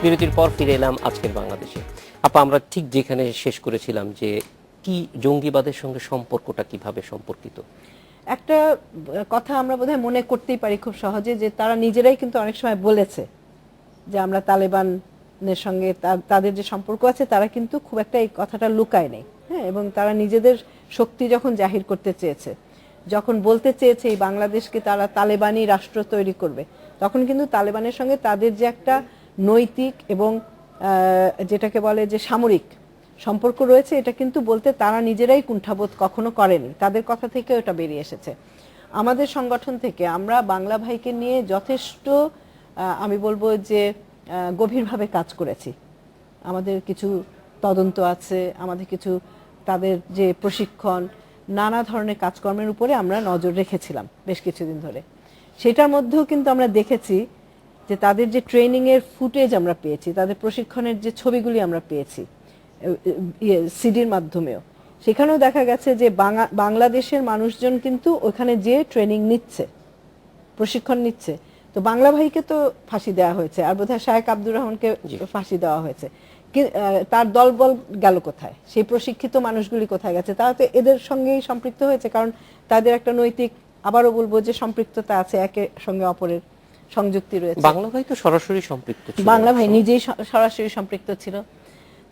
বিরতির পর ফিরে এলাম আজকের বাংলাদেশে। আপা, আমরা ঠিক যেখানে শেষ করেছিলাম যে কি জঙ্গিবাদের সঙ্গে সম্পর্কটা কিভাবে সম্পর্কিত। একটা কথা আমরা বোধহয় মনে করতেই পারি খুব সহজে, যে তারা নিজেরাই কিন্তু অনেক সময় বলেছে যে আমরা তালেবানের সঙ্গে তাদের যে সম্পর্ক আছে, তারা কিন্তু খুব একটা এই কথাটা লুকায় নেই। হ্যাঁ, এবং তারা নিজেদের শক্তি যখন জাহির করতে চেয়েছে, যখন বলতে চেয়েছে এই বাংলাদেশকে তারা তালেবানি রাষ্ট্র তৈরি করবে, তখন কিন্তু তালেবানের সঙ্গে তাদের যে একটা নৈতিক এবং যেটাকে বলে যে সামরিক সম্পর্ক রয়েছে, এটা কিন্তু বলতে তারা নিজেরাই কুণ্ঠাবোধ কখনো করেনি। তাদের কথা থেকে ওটা বেরিয়ে এসেছে। আমাদের সংগঠন থেকে আমরা বাংলা ভাইকে নিয়ে যথেষ্ট আমি বলবো যে গভীরভাবে কাজ করেছি। আমাদের কিছু তদন্ত আছে, আমাদের কিছু তাদের যে প্রশিক্ষণ, নানা ধরনের কাজকর্মের উপরে আমরা নজর রেখেছিলাম বেশ কিছুদিন ধরে। সেটার মধ্যেও কিন্তু আমরা দেখেছি যে তাদের যে ট্রেনিংয়ের ফুটেজ আমরা পেয়েছি, তাদের প্রশিক্ষণের যে ছবিগুলি আমরা পেয়েছি সিডির মাধ্যমেও, সেখানেও দেখা গেছে যে বাংলাদেশের মানুষজন কিন্তু ওখানে যে ট্রেনিং নিচ্ছে, প্রশিক্ষণ নিচ্ছে। তো বাংলা ভাইকে তো ফাঁসি দেওয়া হয়েছে, আর বোধহয় শায়েক আব্দুর রহমানকে ফাঁসি দেওয়া হয়েছে, তার দলবল গেল কোথায়? সেই প্রশিক্ষিত মানুষগুলি কোথায় গেছে? তারা তো এদের সঙ্গেই সম্পৃক্ত হয়েছে, কারণ তাদের একটা নৈতিক, আবারও বলবো যে সম্পৃক্ততা আছে, একের সঙ্গে অপরের সংযুক্তি রয়েছে। বাংলা ভাই তো সরাসরি সম্পৃক্ত ছিল, বাংলা ভাই নিজেই সরাসরি সম্পৃক্ত ছিল।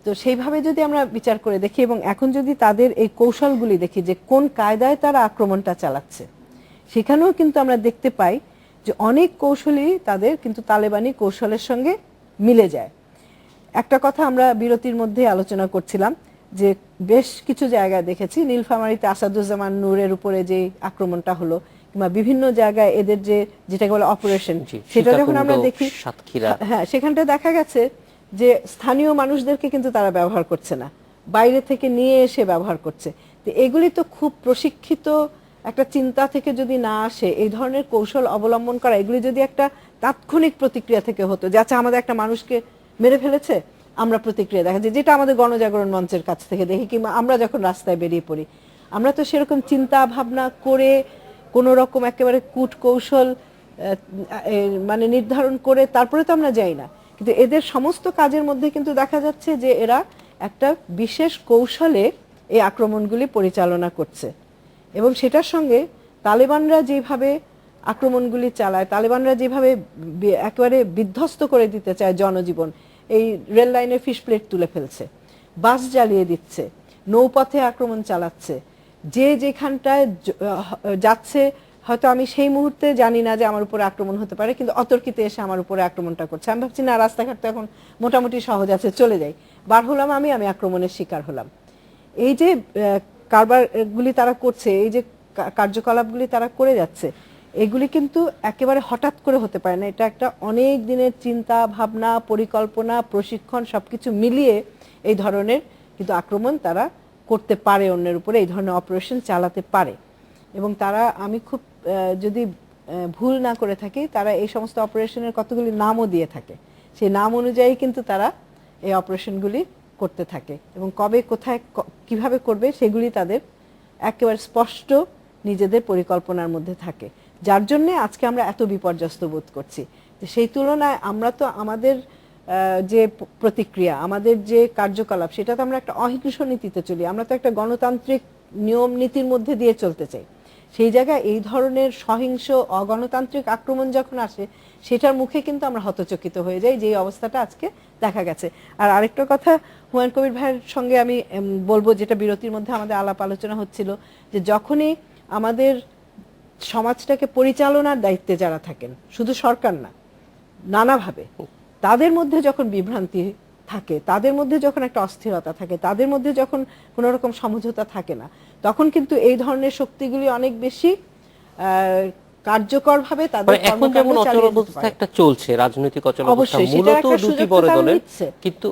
তো সেইভাবে যদি আমরা বিচার করে দেখি, এবং এখন যদি তাদের এই কৌশলগুলি দেখি যে কোন কায়দায় তারা আক্রমণটা চালাচ্ছে, সেখানেও কিন্তু আমরা দেখতে পাই যে অনেক কৌশলই তাদের কিন্তু তালেবানি কৌশলের সঙ্গে মিলে যায়। একটা কথা আমরা বিরতির মধ্যে আলোচনা করছিলাম যে বেশ কিছু জায়গায় দেখেছি, নীলফামারীতে আসাদুজ্জামান নূরের উপরে যে আক্রমণটা হলো, কিংবা বিভিন্ন জায়গায় এদের যেটাকে বলে অপারেশন, সেটা যখন আমরা দেখি, হ্যাঁ, সেখানটা দেখা গেছে যে স্থানীয় মানুষদেরকে কিন্তু তারা ব্যবহার করছে না, বাইরে থেকে নিয়ে এসে ব্যবহার করছে। তো এগুলি তো খুব প্রশিক্ষিত একটা চিন্তা থেকে যদি না আসে, এই ধরনের কৌশল অবলম্বন করা, এগুলি যদি একটা তাৎক্ষণিক প্রতিক্রিয়া থেকে হতো, যে আচ্ছা আমাদের একটা মানুষকে মেরে ফেলেছে, আমরা প্রতিক্রিয়া দেখা যায়, যেটা আমাদের গণজাগরণ মঞ্চের কাছ থেকে দেখি, কিংবা আমরা যখন রাস্তায় বেরিয়ে পড়ি, আমরা তো সেরকম চিন্তা ভাবনা করে কোনো রকম একেবারে কূট কৌশল মানে নির্ধারণ করে তারপরে তো আমরা যাই না। কিন্তু এদের সমস্ত কাজের মধ্যে কিন্তু দেখা যাচ্ছে যে এরা একটা বিশেষ কৌশলে এই আক্রমণগুলি পরিচালনা করছে। এবং সেটার সঙ্গে তালেবানরা যেভাবে আক্রমণগুলি চালায়, তালেবানরা যেভাবে একেবারে বিধ্বস্ত করে দিতে চায় জনজীবন, এই রেল লাইনের ফিশ প্লেট তুলে ফেলছে, বাস জ্বালিয়ে দিচ্ছে, নৌপথে আক্রমণ চালাচ্ছে, যে যেখানটায় যাচ্ছে, হয়তো আমি সেই মুহূর্তে জানি না যে আমার উপরে আক্রমণ হতে পারে, কিন্তু অতর্কিতে এসে আমার উপরে আক্রমণটা করছে। আমি ভাবছি না, রাস্তাঘাট তো এখন মোটামুটি সহজ আছে, চলে যাই, বার হলাম আমি আক্রমণের শিকার হলাম। এই যে কারবারগুলি তারা করছে, এই যে কার্যকলাপগুলি তারা করে যাচ্ছে, এগুলি কিন্তু একেবারে হঠাৎ করে হতে পারে না। এটা একটা অনেক দিনের চিন্তা ভাবনা, পরিকল্পনা, প্রশিক্ষণ সবকিছু মিলিয়ে এই ধরনের কিন্তু আক্রমণ তারা করতে পারে, অন্যের উপরে এই ধরনের অপারেশন চালাতে পারে। এবং তারা, আমি খুব যদি ভুল না করে থাকি, তারা এই সমস্ত অপারেশনের কতগুলি নামও দিয়ে থাকে, সেই নাম অনুযায়ী কিন্তু তারা এই অপারেশনগুলি করতে থাকে, এবং কবে কোথায় কিভাবে করবে সেগুলি তাদের একেবারে স্পষ্ট নিজেদের পরিকল্পনার মধ্যে থাকে, যার জন্য আজকে আমরা এত বিপর্যস্ত বোধ করছি। সেই তুলনায় আমরা তো আমাদের যে প্রতিক্রিয়া, আমাদের যে কার্যকলাপ, সেটা তো আমরা একটা অহিংস নীতিতে চলি, আমরা তো একটা গণতান্ত্রিক নিয়ম নীতির মধ্যে দিয়ে চলতে চাই। সেই জায়গায় এই ধরনের সহিংস অগণতান্ত্রিক আক্রমণ যখন আসে, সেটার মুখে কিন্তু আমরা হতচকিত হয়ে যাই, যে অবস্থাটা আজকে দেখা গেছে। আর আরেকটা কথা হুমায়ুন কবির ভাইয়ের সঙ্গে আমি বলবো, যেটা বিরতির মধ্যে আমাদের আলাপ আলোচনা হচ্ছিল, যে যখনই আমাদের সমাজটাকে পরিচালনার দায়িত্বে যারা থাকেন, শুধু সরকার না, নানাভাবে তাদের মধ্যে যখন বিভ্রান্তি থাকে, তাদের মধ্যে যখন একটা অস্থিরতা থাকে, তাদের মধ্যে যখন কোনো রকম সমঝোতা থাকে না, তখন কিন্তু এই ধরনের শক্তিগুলি অনেক বেশি কার্যকরভাবে তাদের এখন যেমন অচলাবস্থা একটা চলছে, রাজনৈতিক অচলাবস্থা মূলত দুটি বড় দলের, কিন্তু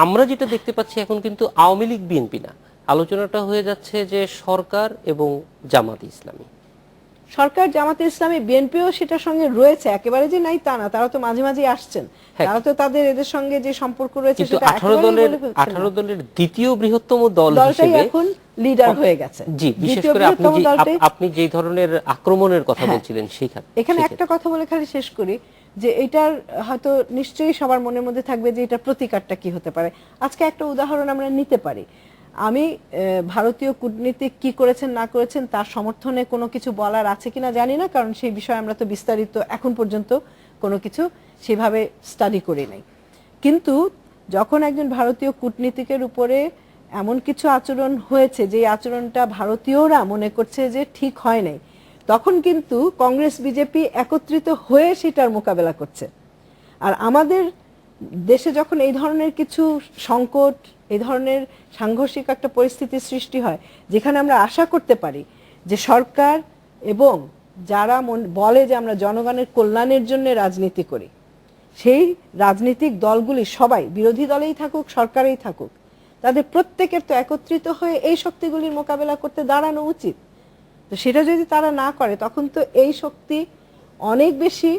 আমরা যেটা দেখতে পাচ্ছি এখন কিন্তু আওয়ামী লীগ বিএনপি না, আলোচনাটা হয়ে যাচ্ছে যে সরকার এবং জামাতে ইসলামী। সরকার, জামাতে ইসলামী, বিএনপিও সেটার সঙ্গে রয়েছে, একেবারে যে নাই তা না, তারা তো মাঝে মাঝে আসছেন, তারা তো তাদের এদের সঙ্গে যে সম্পর্ক রয়েছে সেটা 18 দলের দ্বিতীয় বৃহত্তম দল হিসেবে এখন লিডার হয়ে গেছে। জি, বিশেষ করে আপনি যে ধরনের আক্রমণের কথা বলছিলেন, সেখানে এখানে একটা কথা বলে খালি শেষ করি, যে এটার হয়তো নিশ্চয়ই সবার মনের মধ্যে থাকবে যে এটা প্রতিকারটা কি হতে পারে। আজকে একটা উদাহরণ আমরা নিতে পারি। আমি ভারতীয় কূটনীতিক কি করেছেন না করেছেন তার সমর্থনে কোনো কিছু বলার আছে কিনা জানি না, কারণ সেই বিষয়ে আমরা তো বিস্তারিত এখন পর্যন্ত কোনো কিছু সেভাবে স্টাডি করি নাই। কিন্তু যখন একজন ভারতীয় কূটনীতিকের উপরে এমন কিছু আচরণ হয়েছে যে আচরণটা ভারতীয়রা মনে করছে যে ঠিক হয় নাই, তখন কিন্তু কংগ্রেস বিজেপি একত্রিত হয়ে সেটার মোকাবেলা করছে। আর আমাদের দেশে যখন এই ধরনের কিছু সংকট, এই ধরনের সাংঘর্ষিক একটা পরিস্থিতির সৃষ্টি হয়, যেখানে আমরা আশা করতে পারি যে সরকার এবং যারা বলে যে আমরা জনগণের কল্যাণের জন্য রাজনীতি করি, সেই রাজনৈতিক দলগুলি সবাই, বিরোধী দলেই থাকুক সরকারেই থাকুক, তাদের প্রত্যেকের তো একত্রিত হয়ে এই শক্তিগুলির মোকাবেলা করতে দাঁড়ানো উচিত। তো সেটা যদি তারা না করে, তখন তো এই শক্তি অনেক বেশি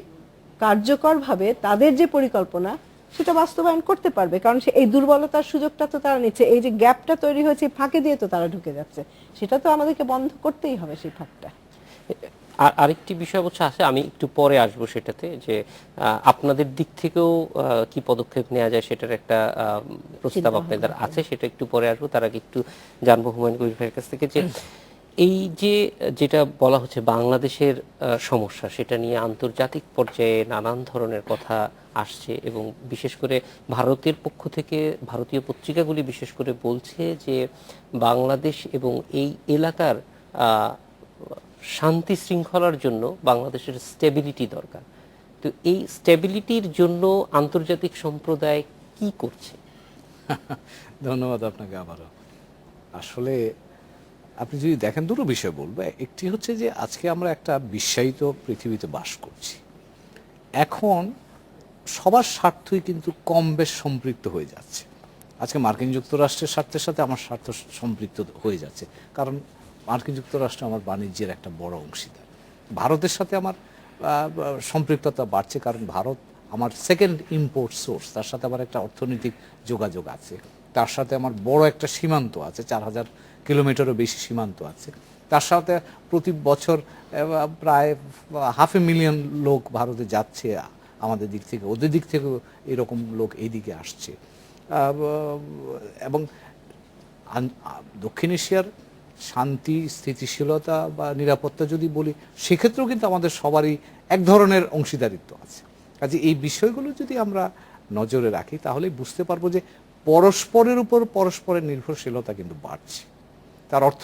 কার্যকরভাবে তাদের যে পরিকল্পনা সেটা বাস্তবায়ন করতে পারবে, কারণ এই দুর্বলতার সুযোগটা তো তারা নিচ্ছে। এই যে গ্যাপটা তৈরি হয়েছে, ফাঁকে দিয়ে তো তারা ঢুকে যাচ্ছে, সেটা তো আমাদেরকে বন্ধ করতেই হবে সেই ফাঁকটা। আর আরেকটি বিষয় হচ্ছে আছে, আমি একটু পরে আসবো সেটাতে, যে আপনাদের দিক থেকেও কি পদক্ষেপ নেওয়া যায় সেটার একটা প্রস্তাব আপনাদের আছে, সেটা একটু পরে আসবো। তার আগে একটু জানবো হুমায়ুন কবির ভাইয়ের কাছ থেকে যে এই যে যেটা বলা হচ্ছে বাংলাদেশের সমস্যা, সেটা নিয়ে আন্তর্জাতিক পর্যায়ে নানান ধরনের কথা আসছে, এবং বিশেষ করে ভারতের পক্ষ থেকে ভারতীয় পত্রিকাগুলি বিশেষ করে বলছে যে বাংলাদেশ এবং এই এলাকার শান্তি শৃঙ্খলার জন্য বাংলাদেশের স্টেবিলিটি দরকার। তো এই স্টেবিলিটির জন্য আন্তর্জাতিক সম্প্রদায় কি করছে? ধন্যবাদ আপনাকে আবারও। আসলে আপনি যদি দেখেন, দুটো বিষয় বলবো। একটি হচ্ছে যে আজকে আমরা একটা বিশ্বায়িত পৃথিবীতে বাস করছি। এখন সবার স্বার্থই কিন্তু কম বেশ সম্পৃক্ত হয়ে যাচ্ছে। আজকে মার্কিন যুক্তরাষ্ট্রের স্বার্থের সাথে আমার স্বার্থ সম্পৃক্ত হয়ে যাচ্ছে, কারণ মার্কিন যুক্তরাষ্ট্র আমার বাণিজ্যের একটা বড় অংশীদার। ভারতের সাথে আমার সম্পৃক্ততা বাড়ছে, কারণ ভারত আমার সেকেন্ড ইম্পোর্ট সোর্স, তার সাথে আমার একটা অর্থনৈতিক যোগাযোগ আছে। তার সাথে আমার বড় একটা সীমান্ত আছে, 4000 কিলোমিটারও বেশি সীমান্ত আছে। তার সাথে প্রতি বছর প্রায় 500,000 লোক ভারতে যাচ্ছে আমাদের দিক থেকে, ওদের দিক থেকেও এরকম লোক এইদিকে আসছে। এবং দক্ষিণ এশিয়ার শান্তি, স্থিতিশীলতা বা নিরাপত্তা যদি বলি, সেক্ষেত্রেও কিন্তু আমাদের সবারই এক ধরনের অংশীদারিত্ব আছে। কাজে এই বিষয়গুলো যদি আমরা নজরে রাখি, তাহলে বুঝতে পারবো যে পরস্পরের উপর পরস্পরের নির্ভরশীলতা কিন্তু বাড়ছে। তার অর্থ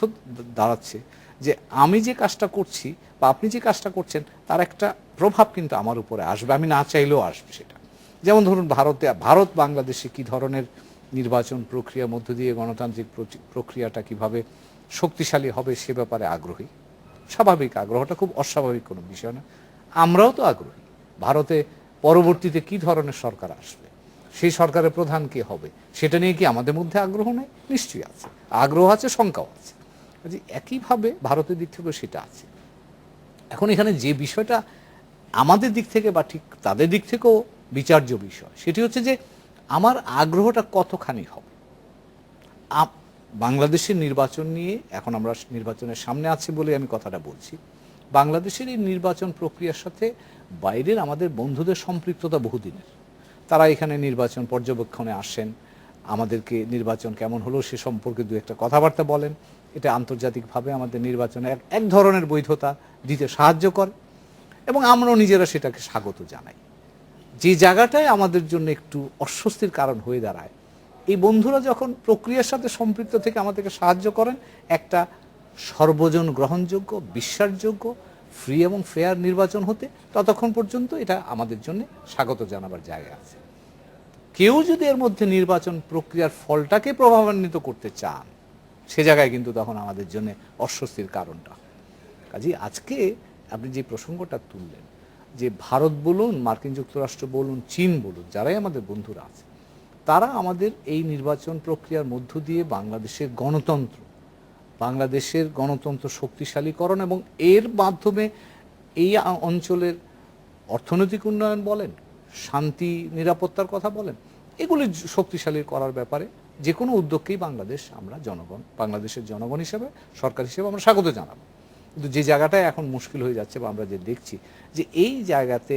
দাঁড়াচ্ছে যে আমি যে কাজটা করছি বা আপনি যে কাজটা করছেন, তার একটা প্রভাব কিন্তু আমার উপরে আসবে, আমি না চাইলেও আসবে সেটা। যেমন ধরুন ভারত বাংলাদেশে কি ধরনের নির্বাচন প্রক্রিয়ার মধ্য দিয়ে গণতান্ত্রিক প্রক্রিয়াটা কিভাবে শক্তিশালী হবে সে ব্যাপারে আগ্রহী। স্বাভাবিক, আগ্রহটা খুব অস্বাভাবিক কোনো বিষয় না। আমরাও তো আগ্রহী ভারতে পরবর্তীতে কি ধরনের সরকার আসবে, সেই সরকারের প্রধান কে হবে, সেটা নিয়ে কি আমাদের মধ্যে আগ্রহ নেই? নিশ্চয়ই আছে, আগ্রহ আছে, শঙ্কাও আছে। একইভাবে ভারতের দিক থেকেও সেটা আছে। এখন এখানে যে বিষয়টা আমাদের দিক থেকে বা ঠিক তাদের দিক থেকেও বিচার্য বিষয়, সেটি হচ্ছে যে আমার আগ্রহটা কতখানি হবে। বাংলাদেশের নির্বাচন নিয়ে এখন আমরা নির্বাচনের সামনে আছি বলে আমি কথাটা বলছি। বাংলাদেশের এই নির্বাচন প্রক্রিয়ার সাথে বাইরের আমাদের বন্ধুদের সম্পৃক্ততা বহুদিনের। তারা এখানে নির্বাচন পর্যবেক্ষণে আসেন, আমাদেরকে নির্বাচন কেমন হলো সে সম্পর্কে দু একটা কথাবার্তা বলেন। এটা আন্তর্জাতিকভাবে আমাদের নির্বাচনে এক ধরনের বৈধতা দিতে সাহায্য করে, এবং আমরাও নিজেরা সেটাকে স্বাগত জানাই। যে জায়গাটায় আমাদের জন্য একটু অস্বস্তির কারণ হয়ে দাঁড়ায়, এই বন্ধুরা যখন প্রক্রিয়ার সাথে সম্পৃক্ত থেকে আমাদেরকে সাহায্য করেন একটা সর্বজন গ্রহণযোগ্য, বিশ্বাসযোগ্য, ফ্রি এবং ফেয়ার নির্বাচন হতে, ততক্ষণ পর্যন্ত এটা আমাদের জন্য স্বাগত জানাবার জায়গা আছে। কেউ যদি এর মধ্যে নির্বাচন প্রক্রিয়ার ফলটাকে প্রভাবান্বিত করতে চান, সে জায়গায় কিন্তু তখন আমাদের জন্য অস্বস্তির কারণটা। কাজেই আজকে আপনি যে প্রসঙ্গটা তুললেন, যে ভারত বলুন, মার্কিন যুক্তরাষ্ট্র বলুন, চীন বলুন, যারাই আমাদের বন্ধুরা আছে, তারা আমাদের এই নির্বাচন প্রক্রিয়ার মধ্য দিয়ে বাংলাদেশের গণতন্ত্র শক্তিশালীকরণ এবং এর মাধ্যমে এই অঞ্চলের অর্থনৈতিক উন্নয়ন বলেন, শান্তি নিরাপত্তার কথা বলেন, এগুলি শক্তিশালী করার ব্যাপারে যে কোনো উদ্যোগকেই বাংলাদেশের জনগণ হিসেবে, সরকার হিসেবে আমরা স্বাগত জানাবো। কিন্তু যে জায়গাটায় এখন মুশকিল হয়ে যাচ্ছে বা আমরা যে দেখছি, যে এই জায়গাতে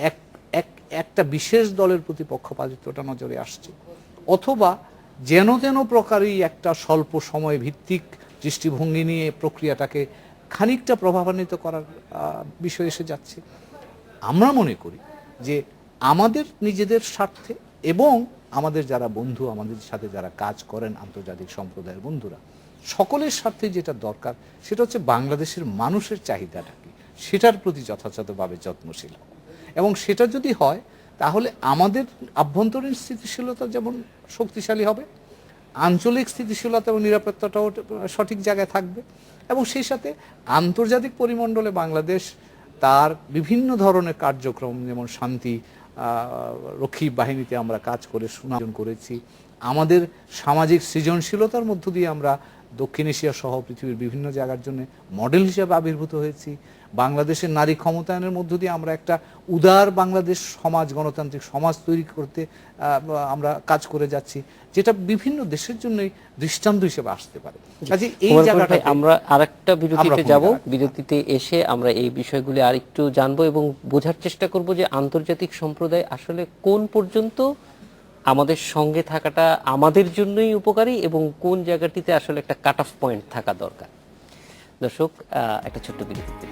এক একটা বিশেষ দলের প্রতি পক্ষপাতিত্বটা নজরে আসছে, অথবা যেন তেন প্রকারই একটা স্বল্প সময় ভিত্তিক দৃষ্টিভঙ্গি নিয়ে প্রক্রিয়াটাকে খানিকটা প্রভাবান্বিত করার বিষয় এসে যাচ্ছে। আমরা মনে করি যে আমাদের নিজেদের স্বার্থে এবং আমাদের যারা বন্ধু, আমাদের সাথে যারা কাজ করেন আন্তর্জাতিক সম্প্রদায়ের বন্ধুরা, সকলের স্বার্থে যেটা দরকার সেটা হচ্ছে বাংলাদেশের মানুষের চাহিদাটা কি সেটার প্রতি যথাযথভাবে যত্নশীল, এবং সেটা যদি হয় তাহলে আমাদের আভ্যন্তরীণ স্থিতিশীলতা যেমন শক্তিশালী হবে, আঞ্চলিক স্থিতিশীলতা এবং নিরাপত্তাটাও সঠিক জায়গায় থাকবে, এবং সেই সাথে আন্তর্জাতিক পরিমণ্ডলে বাংলাদেশ তার বিভিন্ন ধরনের কার্যক্রম, যেমন শান্তি রক্ষী বাহিনীতে আমরা কাজ করে সুনাম করেছি, আমাদের সামাজিক সৃজনশীলতার মধ্য দিয়ে আমরা দক্ষিণ এশিয়া সহ পৃথিবীর বিভিন্ন জায়গার জন্য মডেল হিসেবে আবির্ভূত হয়েছি, বাংলাদেশের নারী ক্ষমতায়নের মধ্য দিয়ে আমরা একটা উদার বাংলাদেশ সমাজ, গণতান্ত্রিক সমাজ তৈরি করতে আমরা কাজ করে যাচ্ছি, যেটা বিভিন্ন দেশের জন্যই দৃষ্টান্ত হিসেবে আসতে পারে। কাজে এই জায়গাটা আমরা আরেকটা বিরতিতে যাব, বিরতিতে এসে আমরা এই বিষয়গুলি আরেকটু জানবো এবং বোঝার চেষ্টা করব যে আন্তর্জাতিক সম্প্রদায় আসলে কোন পর্যন্ত আমাদের সঙ্গে থাকাটা আমাদের জন্যই উপকারী এবং কোন জায়গাটিতে আসলে একটা কাট অফ পয়েন্ট থাকা দরকার। দর্শক, একটা ছোট্ট বিরতি।